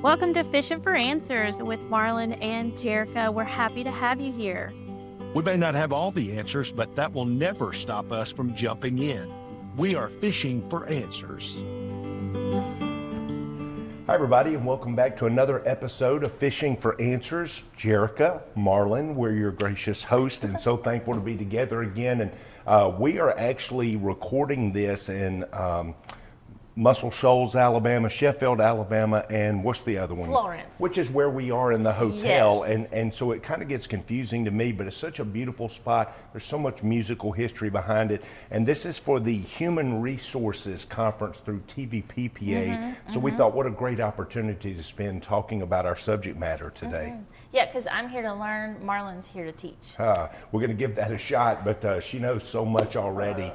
Welcome to Fishing for Answers with Marlin and Jaerica. We're happy to have you here. We may not have all the answers, but that will never stop us from jumping in. We are fishing for answers. Hi, everybody, and welcome back to another episode of Fishing for Answers. Jaerica, Marlin, we're your gracious host, and so thankful to be together again. And we are actually recording this in Muscle Shoals, Alabama, Sheffield, Alabama, and what's the other one? Florence. Which is where we are in the hotel. Yes. And so it kind of gets confusing to me, but it's such a beautiful spot. There's so much musical history behind it. And this is for the Human Resources Conference through TVPPA. So we thought, what a great opportunity to spend talking about our subject matter today. Yeah, because I'm here to learn, Marlin's here to teach. We're going to give that a shot, but she knows so much already.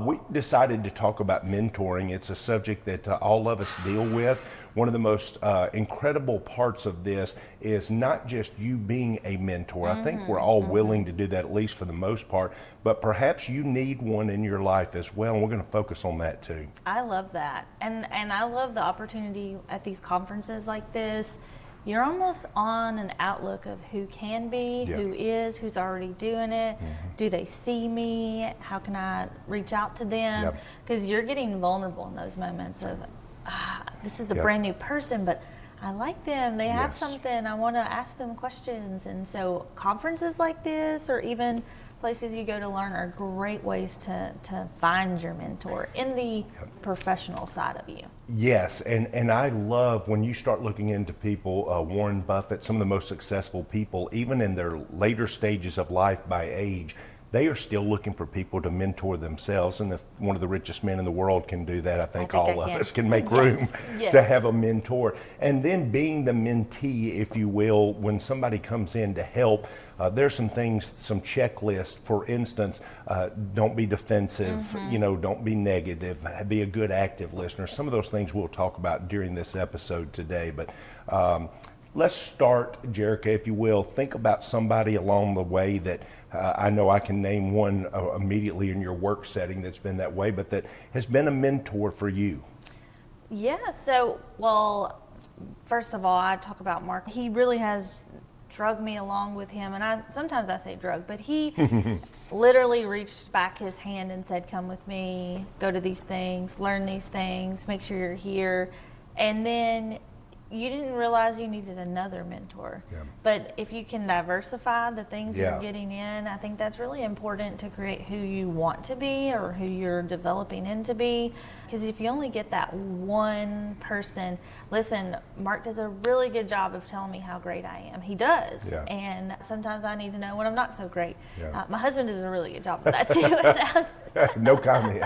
We decided to talk about mentoring. It's a subject that all of us deal with. One of the most incredible parts of this is not just you being a mentor. I think we're all willing to do that, at least for the most part, but perhaps you need one in your life as well, and we're going to focus on that too. I love that. And I love the opportunity at these conferences like this. You're almost on an outlook of who can be, who is, who's already doing it. Do they see me? How can I reach out to them? Because you're getting vulnerable in those moments of, this is a brand new person, but I like them. They have something. I want to ask them questions. And so conferences like this, or even places you go to learn, are great ways to find your mentor in the professional side of you. Yes, and I love when you start looking into people, Warren Buffett, some of the most successful people, even in their later stages of life by age, they are still looking for people to mentor themselves. And if one of the richest men in the world can do that, I think all of us can make room to have a mentor. And then being the mentee, if you will, when somebody comes in to help, there's some things, some checklists. For instance, don't be defensive, don't be negative, be a good active listener. Some of those things we'll talk about during this episode today. But let's start, Jaerica, if you will. Think about somebody along the way that I know I can name one immediately in your work setting that's been that way, but that has been a mentor for you. Yeah, well, first of all, I talk about Mark. He really has drug me along with him, and sometimes I say drug, but he literally reached back his hand and said, come with me, go to these things, learn these things, make sure you're here. And then you didn't realize you needed another mentor. But if you can diversify the things you're getting in, I think that's really important to create who you want to be or who you're developing into be. Because if you only get that one person, listen, Mark does a really good job of telling me how great I am. He does. And sometimes I need to know when I'm not so great. My husband does a really good job of that too. No comment.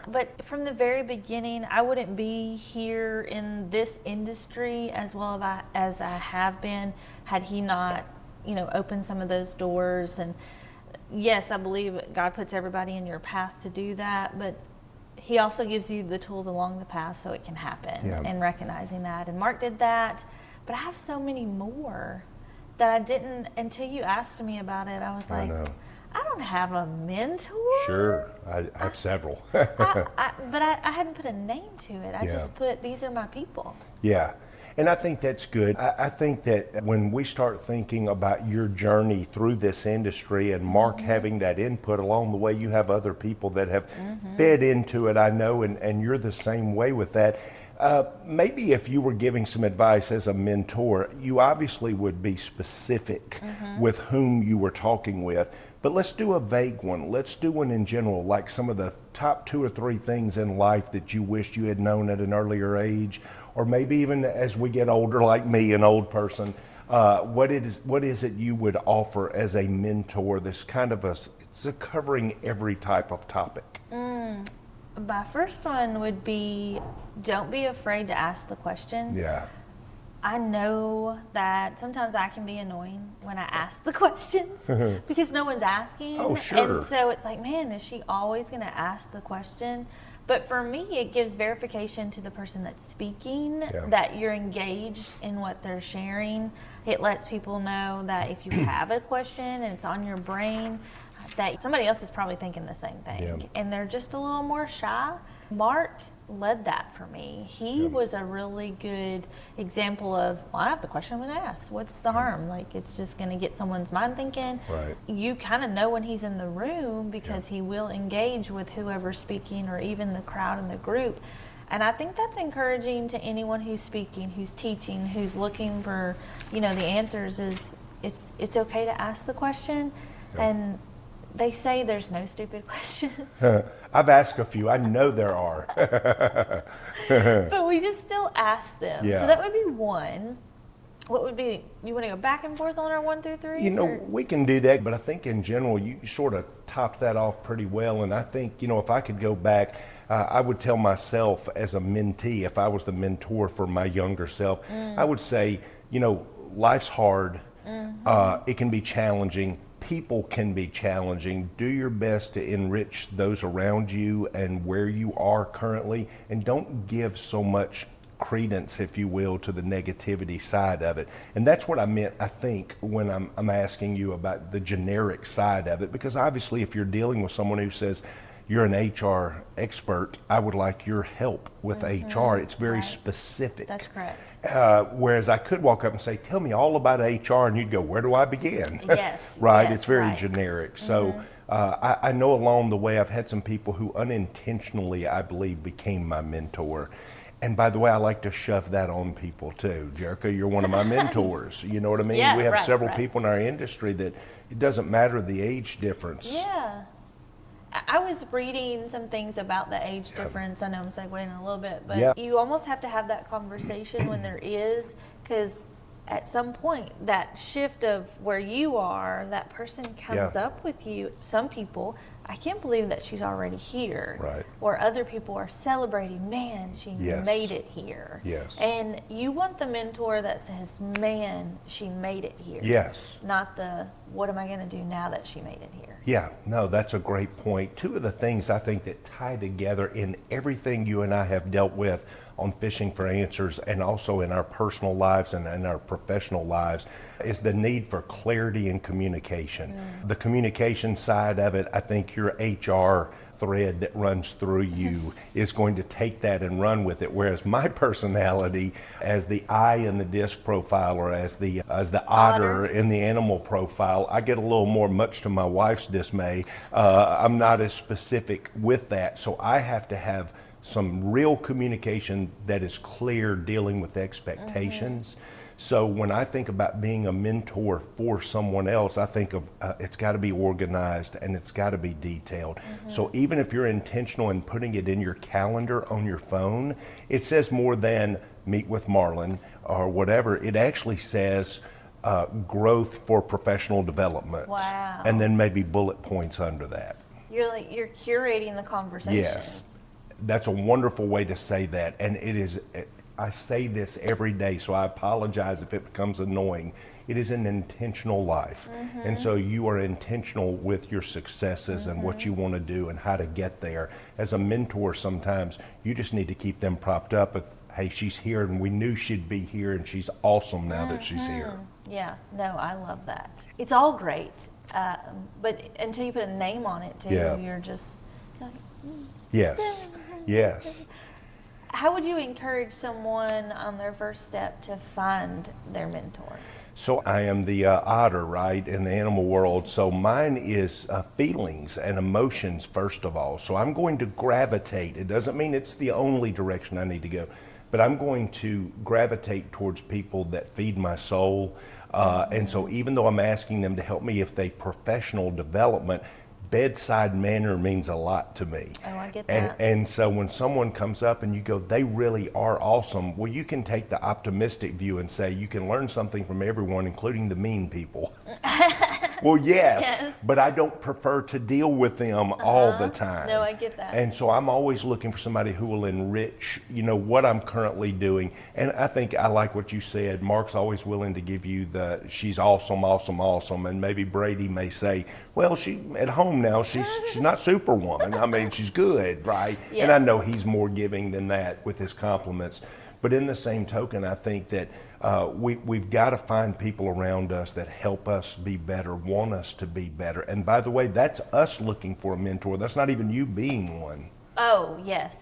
But from the very beginning, I wouldn't be here in this industry as well as I have been had he not, opened some of those doors. And yes, I believe God puts everybody in your path to do that, but he also gives you the tools along the path so it can happen, and recognizing that. And Mark did that, but I have so many more that I didn't, until you asked me about it, I was like, I don't have a mentor. Sure, I have several. But I hadn't put a name to it. I just put, these are my people. Yeah, and I think that's good. I think that when we start thinking about your journey through this industry and Mark having that input along the way, you have other people that have fed into it, I know, and you're the same way with that. Maybe if you were giving some advice as a mentor, you obviously would be specific with whom you were talking with. But let's do a vague one. Let's do one in general, like some of the top 2 or 3 things in life that you wished you had known at an earlier age, or maybe even as we get older, like me, an old person. What is it you would offer as a mentor? This kind of it's covering every type of topic. My first one would be, don't be afraid to ask the question. I know that sometimes I can be annoying when I ask the questions because no one's asking. Oh, sure. And so it's like, man, is she always going to ask the question? But for me, it gives verification to the person that's speaking that you're engaged in what they're sharing. It lets people know that if you have a question and it's on your brain, that somebody else is probably thinking the same thing. And they're just a little more shy. Mark led that for me. He was a really good example of, well, I have the question I'm going to ask. What's the harm? Like, it's just going to get someone's mind thinking. Right. You kind of know when he's in the room because he will engage with whoever's speaking or even the crowd in the group. And I think that's encouraging to anyone who's speaking, who's teaching, who's looking for, the answers. Is it's okay to ask the question, and they say there's no stupid questions. I've asked a few. I know there are. But we just still ask them. Yeah. So that would be one. What would be, you want to go back and forth on our 1 through 3? We can do that, but I think in general, you sort of topped that off pretty well. And I think, if I could go back, I would tell myself as a mentee, if I was the mentor for my younger self, I would say, life's hard. It can be challenging. People can be challenging. Do your best to enrich those around you and where you are currently, and don't give so much credence, if you will, to the negativity side of it. And that's what I meant, I think, when I'm asking you about the generic side of it, because obviously if you're dealing with someone who says, you're an HR expert, I would like your help with HR. It's very specific. That's correct. Whereas I could walk up and say, tell me all about HR, and you'd go, where do I begin? Yes. Right? Yes, it's very right. generic. So I know along the way I've had some people who unintentionally, I believe, became my mentor. And by the way, I like to shove that on people too. Jaerica, you're one of my mentors. You know what I mean? Yeah, we have right, several right. people in our industry that it doesn't matter the age difference. Yeah. I was reading some things about the age difference. I know I'm segueing a little bit, but you almost have to have that conversation when there is, because at some point that shift of where you are, that person comes up with you. Some people, I can't believe that she's already here. Right. Or other people are celebrating, man, she made it here. Yes. And you want the mentor that says, man, she made it here. Yes. Not the, what am I going to do now that she made it here? Yeah, no, that's a great point. Two of the things I think that tie together in everything you and I have dealt with on Fishing for Answers, and also in our personal lives and in our professional lives, is the need for clarity and communication. The communication side of it, I think your HR thread that runs through you is going to take that and run with it. Whereas my personality, as the eye in the disc profile, or as the otter in the animal profile, I get a little more, much to my wife's dismay. I'm not as specific with that, so I have to have some real communication that is clear, dealing with expectations. So when I think about being a mentor for someone else, I think of it's got to be organized and it's got to be detailed. So even if you're intentional in putting it in your calendar on your phone, it says more than meet with Marlin or whatever. It actually says growth for professional development. Wow. And then maybe bullet points under that. You're curating the conversation. Yes. That's a wonderful way to say that. And it is, I say this every day, so I apologize if it becomes annoying. It is an intentional life. And so you are intentional with your successes and what you want to do and how to get there. As a mentor, sometimes you just need to keep them propped up. But, hey, she's here and we knew she'd be here and she's awesome now that she's here. Yeah, no, I love that. It's all great. But until you put a name on it, too, you're just like, Yes. Yes. How would you encourage someone on their first step to find their mentor? So I am the otter, right, in the animal world. So mine is feelings and emotions, first of all. So I'm going to gravitate. It doesn't mean it's the only direction I need to go, but I'm going to gravitate towards people that feed my soul. And so even though I'm asking them to help me with a professional development, bedside manner means a lot to me. Oh, I get that. And so when someone comes up and you go, they really are awesome, well, you can take the optimistic view and say you can learn something from everyone, including the mean people. Well, yes, but I don't prefer to deal with them all the time. No, I get that. And so I'm always looking for somebody who will enrich, what I'm currently doing. And I think I like what you said. Mark's always willing to give you she's awesome, awesome, awesome. And maybe Brady may say, well, she at home now, she's not Superwoman. I mean, she's good, right? Yes. And I know he's more giving than that with his compliments. But in the same token, I think that we've got to find people around us that help us be better, want us to be better. And by the way, that's us looking for a mentor. That's not even you being one. Oh, yes.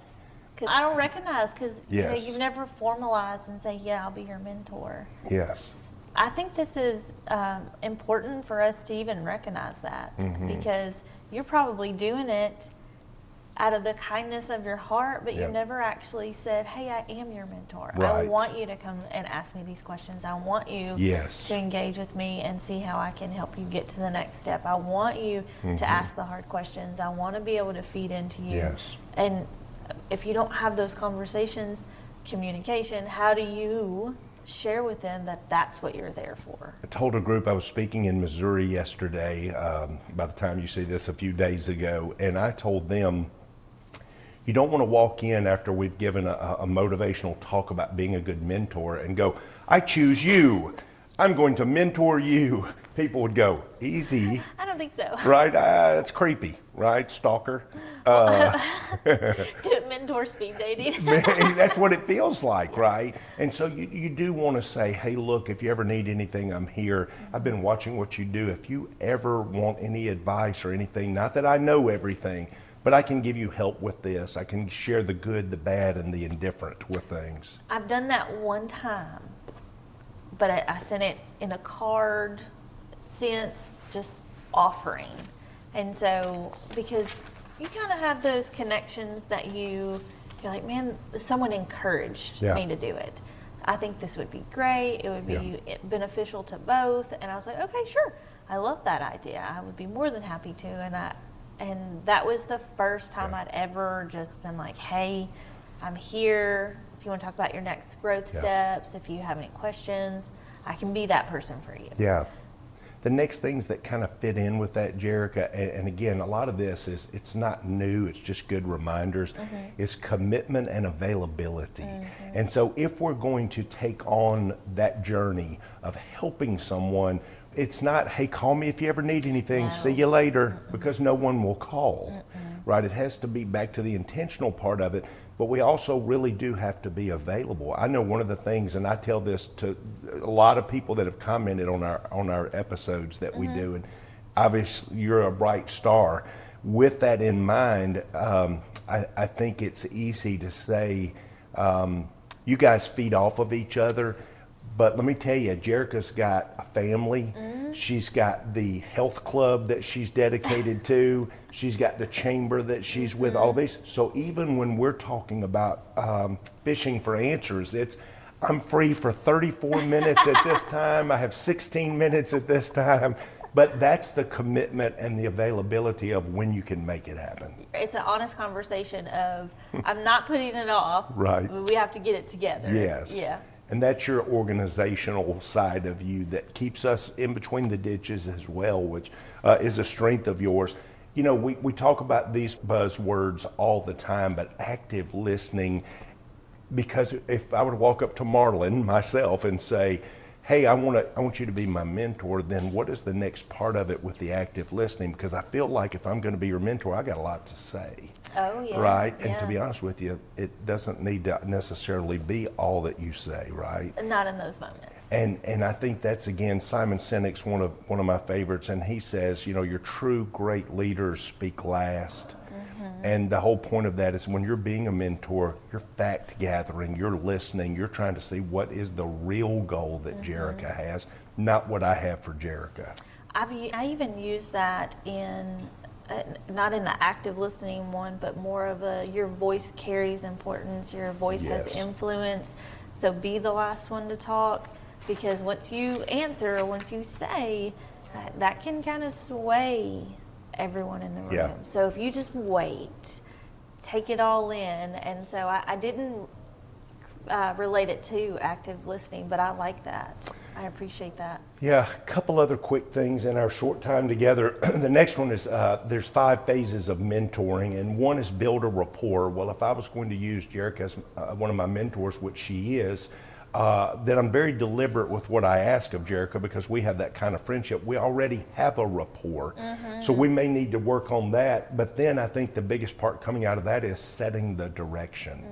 'Cause I don't recognize, because Yes. you've never formalized and say, yeah, I'll be your mentor. Yes. I think this is important for us to even recognize that, because you're probably doing it out of the kindness of your heart, but Yep. you've never actually said, hey, I am your mentor. I Right. want you to come and ask me these questions. I want you Yes. to engage with me and see how I can help you get to the next step. I want you to ask the hard questions. I want to be able to feed into you. Yes. And if you don't have those conversations, communication, how do you share with them that that's what you're there for? I told a group I was speaking in Missouri yesterday, by the time you see this a few days ago, and I told them, you don't want to walk in after we've given a motivational talk about being a good mentor and go, I choose you. I'm going to mentor you. People would go, easy, I don't think so. right? That's creepy, right? Stalker. Do mentor speed dating. That's what it feels like, right? And so you do want to say, hey, look, if you ever need anything, I'm here. I've been watching what you do. If you ever want any advice or anything, not that I know everything, but I can give you help with this. I can share the good, the bad, and the indifferent with things. I've done that one time, but I sent it in a card sense, just offering. And so, because you kind of have those connections that you're like, man, someone encouraged Yeah. me to do it. I think this would be great. It would be beneficial to both. And I was like, okay, sure. I love that idea. I would be more than happy to. And that was the first time I'd ever just been like, hey, I'm here. If you want to talk about your next growth steps, if you have any questions, I can be that person for you. Yeah. The next things that kind of fit in with that, Jaerica, and again, a lot of this is, it's not new, it's just good reminders, is commitment and availability. And so if we're going to take on that journey of helping someone, it's not, hey, call me if you ever need anything, No. see you later, because no one will call, right? It has to be back to the intentional part of it, but we also really do have to be available. I know one of the things, and I tell this to a lot of people that have commented on our episodes that we do, and obviously you're a bright star. With that in mind, I think it's easy to say, you guys feed off of each other. But let me tell you, Jaerica's got a family. She's got the health club that she's dedicated to. She's got the chamber that she's with, all these. So even when we're talking about fishing for answers, I'm free for 34 minutes at this time. I have 16 minutes at this time. But that's the commitment and the availability of when you can make it happen. It's an honest conversation of, I'm not putting it off. Right. We have to get it together. Yes. Yeah. And that's your organizational side of you that keeps us in between the ditches as well, which is a strength of yours. You know, we talk about these buzzwords all the time, but active listening, because if I were to walk up to Marlin myself and say, hey, I want you to be my mentor, then what is the next part of it with the active listening? Because I feel like if I'm going to be your mentor, I got a lot to say. Oh, yeah. Right? And Yeah. to be honest with you, it doesn't need to necessarily be all that you say, right? Not in those moments. And I think that's, again, Simon Sinek's one of my favorites, and he says, you know, your true great leaders speak last. And the whole point of that is when you're being a mentor, you're fact gathering, you're listening, you're trying to see what is the real goal that Jaerica has, not what I have for Jaerica. I even use that in, not in the active listening one, but more of your voice carries importance, your voice Yes. has influence. So be the last one to talk, because once you answer, once you say, that can kind of sway everyone in the room. Yeah. So if you just wait, take it all in. And so I didn't relate it to active listening, but I like that. I appreciate that. Yeah, a couple other quick things in our short time together. The next one is there's 5 phases of mentoring, and one is build a rapport. Well, if I was going to use Jaerica as one of my mentors, which she is, then I'm very deliberate with what I ask of Jaerica, because we have that kind of friendship. We already have a rapport. So we may need to work on that. But then I think the biggest part coming out of that is setting the direction.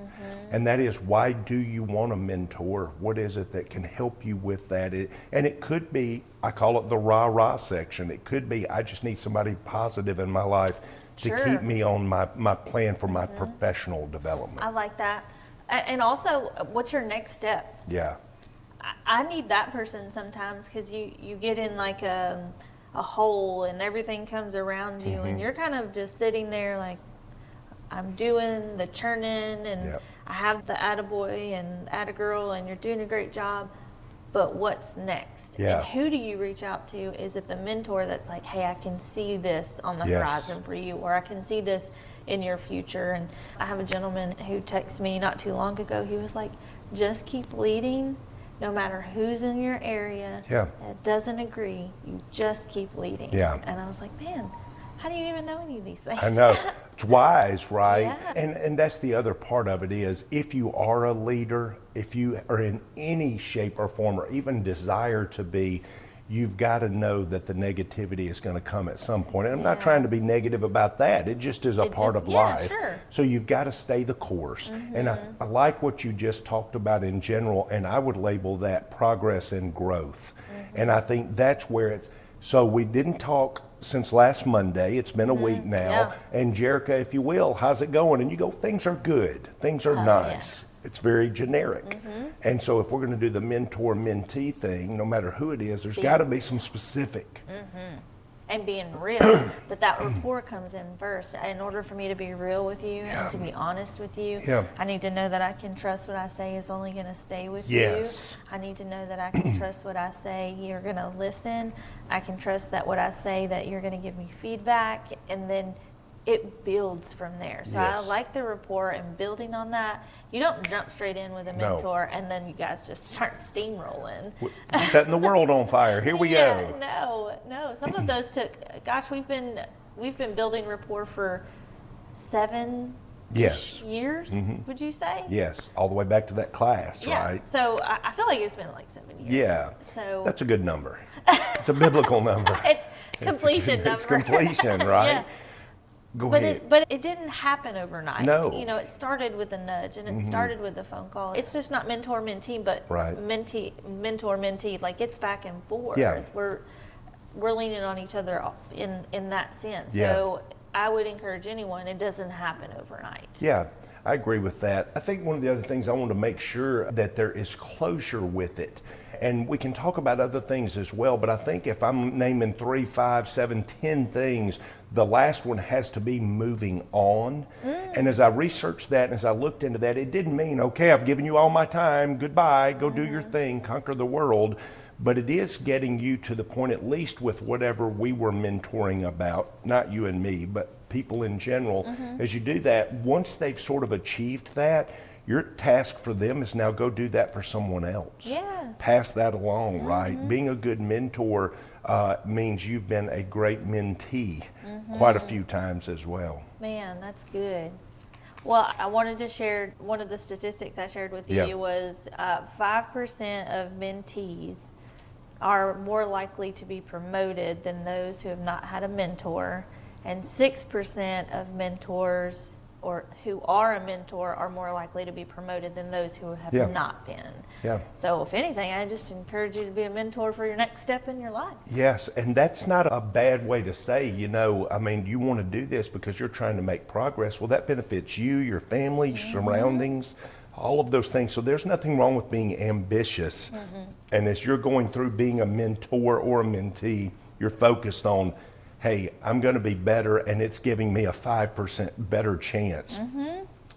And that is, why do you want a mentor? What is it that can help you with that? And it could be, I call it the rah-rah section. It could be, I just need somebody positive in my life to Sure. keep me on my plan for my professional development. I like that. And also, what's your next step? Yeah. I need that person sometimes, because you get in like a hole and everything comes around you, and you're kind of just sitting there like, I'm doing the churning, and Yep. I have the attaboy and attagirl, and you're doing a great job, but what's next? Yeah. And who do you reach out to? Is it the mentor that's like, hey, I can see this on the Yes. horizon for you, or I can see this in your future? And I have a gentleman who texted me not too long ago. He was like, just keep leading, no matter who's in your area Yeah. that doesn't agree, you just keep leading. Yeah. And I was like, man, how do you even know any of these things? I know. It's wise, right? Yeah. And that's the other part of it is, if you are a leader, if you are in any shape or form, or even desire to be, you've got to know that the negativity is going to come at some point. And I'm not Yeah. trying to be negative about that. It just is a part of yeah, life. sure. So you've got to stay the course. And I like what you just talked about in general, and I would label that progress and growth. And I think that's where it's, so we didn't talk since last Monday. It's been a week now. Yeah. And Jaerica, if you will, how's it going? And you go, things are good. Things are nice. It's very generic. And so if we're going to do the mentor-mentee thing, no matter who it is, there's got to be some specific. And being real, but that rapport comes in first. In order for me to be real with you and to be honest with you, Yeah. I need to know that I can trust what I say is only going to stay with Yes. you. I need to know that I can trust what I say you're going to listen. I can trust that what I say that you're going to give me feedback, and then it builds from there. So Yes. I like the rapport and building on that. You don't jump straight in with a No. mentor and then you guys just start steamrolling. Setting the world on fire. Here we Yeah, go. no. Some of those took. Gosh, we've been building rapport for 7 Yes. years. Would you say? Yes. All the way back to that class, Yeah. right? So I feel like it's been like 7 years. Yeah. So That's a good number. It's a biblical number. it's completion It's number. completion, right? Yeah. Go But ahead. but it didn't happen overnight. No. You know, it started with a nudge and it started with a phone call. It's just not mentor-mentee, but Right. mentor-mentee. Like, it's back and forth. Yeah. We're leaning on each other in that sense. Yeah. So I would encourage anyone, it doesn't happen overnight. Yeah, I agree with that. I think one of the other things I want to make sure that there is closure with it. And we can talk about other things as well, but I think if I'm naming 3, 5, 7, 10 things, the last one has to be moving on. And as I researched that and as I looked into that, it didn't mean, okay, I've given you all my time, goodbye, go do your thing, conquer the world. But it is getting you to the point, at least with whatever we were mentoring about, not you and me, but people in general. As you do that, once they've sort of achieved that, your task for them is now go do that for someone else. Yes. Pass that along, right? Being a good mentor means you've been a great mentee quite a few times as well. Man, that's good. Well, I wanted to share one of the statistics I shared with you Yeah. was 5% of mentees are more likely to be promoted than those who have not had a mentor, and 6% of mentors or who are a mentor are more likely to be promoted than those who have Yeah. not been. Yeah. So if anything, I just encourage you to be a mentor for your next step in your life. Yes, and that's not a bad way to say, you know, I mean, you want to do this because you're trying to make progress. Well, that benefits you, your family, your surroundings, all of those things. So there's nothing wrong with being ambitious. And as you're going through being a mentor or a mentee, you're focused on, hey, I'm going to be better, and it's giving me a 5% better chance.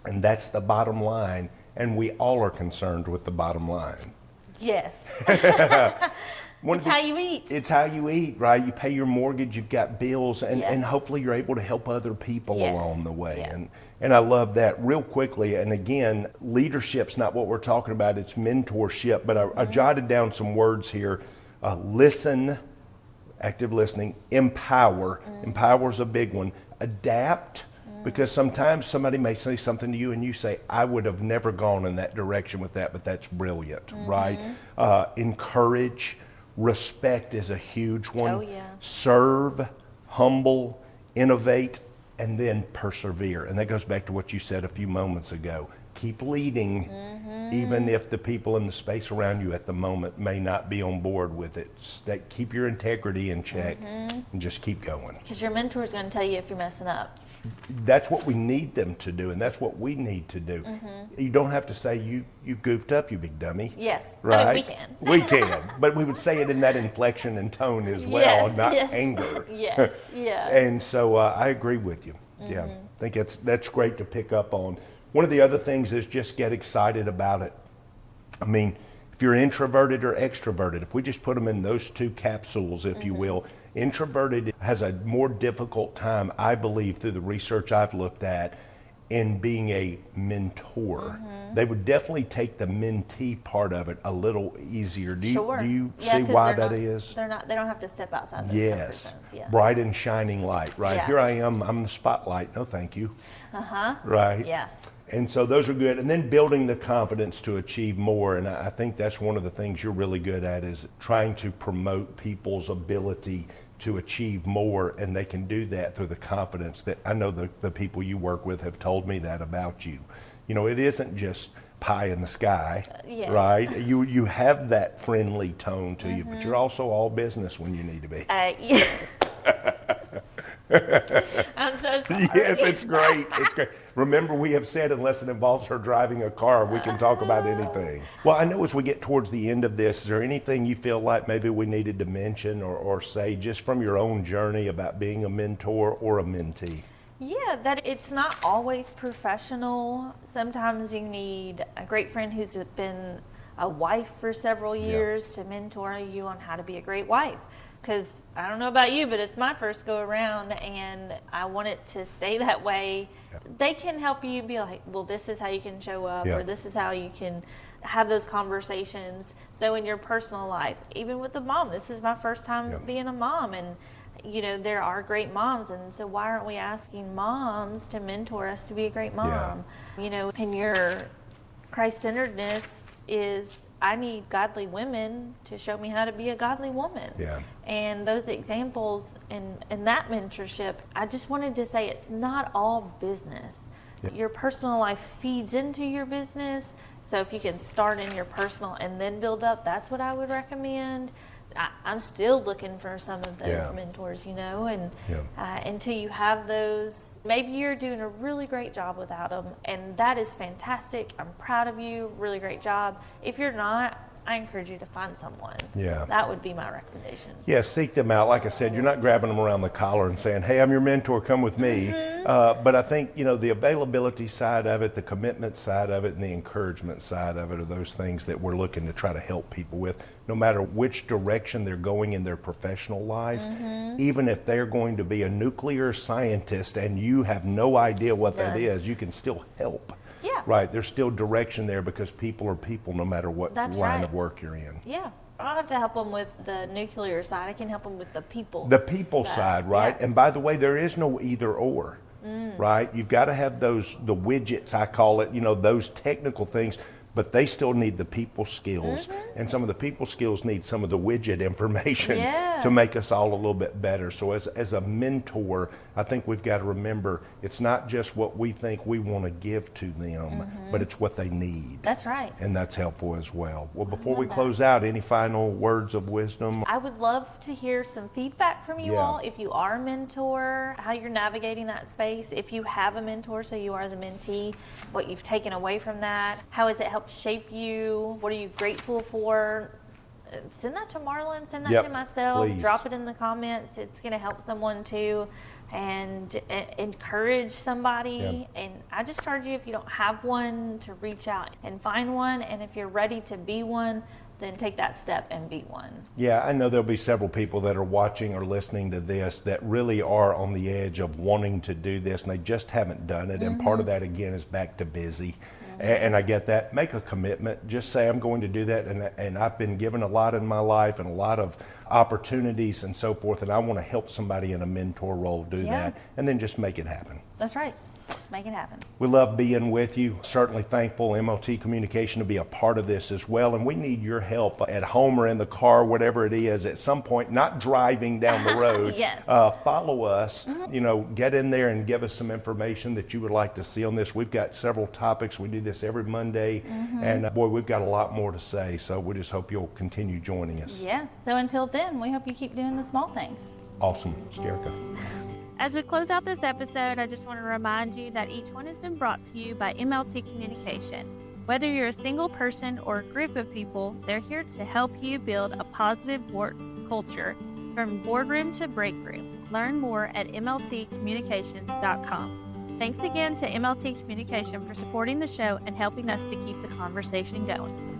And that's the bottom line. And we all are concerned with the bottom line. Yes. One It's of the- how you eat. It's how you eat, right? You pay your mortgage, you've got bills, and, Yeah. and hopefully you're able to help other people Yes. along the way. Yeah. And I love that. Real quickly, and again, leadership's not what we're talking about, it's mentorship, but I jotted down some words here. Listen, active listening, empower. Empower's a big one. Adapt, because sometimes somebody may say something to you and you say, I would have never gone in that direction with that, but that's brilliant, right? Encourage. Respect is a huge one. Oh, yeah. Serve, humble, innovate, and then persevere. And that goes back to what you said a few moments ago. Keep leading, even if the people in the space around you at the moment may not be on board with it. Keep your integrity in check and just keep going. Because your mentor is going to tell you if you're messing up. that's what we need them to do, and that's what we need to do. You don't have to say, you goofed up, you big dummy. Yes. Right? I mean, we can. We can, but we would say it in that inflection and tone as well, Yes, not yes. anger. Yes, yeah. And so I agree with you. Yeah, I think that's great to pick up on. One of the other things is just get excited about it. I mean, if you're introverted or extroverted, if we just put them in those two capsules, if you will, introverted has a more difficult time, I believe, through the research I've looked at, in being a mentor. They would definitely take the mentee part of it a little easier. Do you Yeah, see 'cause why they're that not- is? They don't have to step outside those comfort Yes, zones. Yeah. bright and shining light, right? Yeah. Here I am, I'm the spotlight, no thank you. Right? Yeah. And so those are good. And then building the confidence to achieve more. And I think that's one of the things you're really good at, is trying to promote people's ability to achieve more. And they can do that through the confidence that I know the people you work with have told me that about you. You know, it isn't just pie in the sky, Yes. right? You have that friendly tone to you, but you're also all business when you need to be. Yeah. I'm so sorry. Yes, it's great. It's great. Remember, we have said unless it involves her driving a car, we can talk about anything. Well, I know as we get towards the end of this, is there anything you feel like maybe we needed to mention or say just from your own journey about being a mentor or a mentee? Yeah, that it's not always professional. Sometimes you need a great friend who's been a wife for several years to mentor you on how to be a great wife. Because I don't know about you, but it's my first go around and I want it to stay that way. They can help you be like, well, this is how you can show up, or this is how you can have those conversations. So in your personal life, even with the mom, this is my first time being a mom, and you know, there are great moms, and so why aren't we asking moms to mentor us to be a great mom? You know, and your Christ-centeredness is, I need godly women to show me how to be a godly woman. And those examples and that mentorship, I just wanted to say it's not all business. Your personal life feeds into your business. So if you can start in your personal and then build up, that's what I would recommend. I'm still looking for some of those mentors, you know, and until you have those, maybe you're doing a really great job without them, and that is fantastic. I'm proud of you, really great job. If you're not, I encourage you to find someone. That would be my recommendation. Seek them out. Like I said, you're not grabbing them around the collar and saying, hey, I'm your mentor, come with me. But I think, you know, the availability side of it, the commitment side of it, and the encouragement side of it are those things that we're looking to try to help people with, no matter which direction they're going in their professional life. Even if they're going to be a nuclear scientist and you have no idea what that is, you can still help. Right, there's still direction there because people are people no matter what line of work you're in. I don't have to help them with the nuclear side. I can help them with the people. The people side, right? And by the way, there is no either or, right? You've got to have the widgets, I call it, you know, those technical things, but they still need the people skills. And some of the people skills need some of the widget information to make us all a little bit better. So as a mentor, I think we've got to remember it's not just what we think we want to give to them, but it's what they need. That's right. And that's helpful as well. Well, before we close out, any final words of wisdom? I would love to hear some feedback from you all. If you are a mentor, how you're navigating that space. If you have a mentor, so you are the mentee, what you've taken away from that. How has it helped shape you? What are you grateful for? Send that to Marlin, send that to myself, please. Drop it in the comments. It's going to help someone too, and encourage somebody. And I just charge you, if you don't have one, to reach out and find one, and if you're ready to be one, then take that step and be one. I know there'll be several people that are watching or listening to this that really are on the edge of wanting to do this and they just haven't done it. And part of that, again, is back to busy. And I get that. Make a commitment. Just say, I'm going to do that. And I've been given a lot in my life and a lot of opportunities and so forth. And I want to help somebody in a mentor role do that. And then just make it happen. That's right. Just make it happen. We love being with you. Certainly thankful MOT Communication to be a part of this as well. And we need your help at home or in the car, whatever it is, at some point, not driving down the road. Follow us, you know, get in there and give us some information that you would like to see on this. We've got several topics. We do this every Monday. And boy, we've got a lot more to say. So we just hope you'll continue joining us. So until then, we hope you keep doing the small things. Awesome. Jaerica. As we close out this episode, I just want to remind you that each one has been brought to you by MLT Communication. Whether you're a single person or a group of people, they're here to help you build a positive work culture from boardroom to break room. Learn more at mltcommunication.com. Thanks again to MLT Communication for supporting the show and helping us to keep the conversation going.